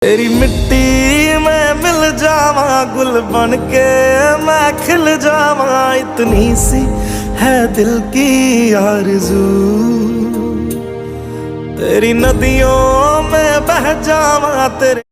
तेरी मिट्टी में मिल जावा, गुल बन के मैं खिल जावा, इतनी सी है दिल की आरज़ू। तेरी नदियों में बह जावा, तेरे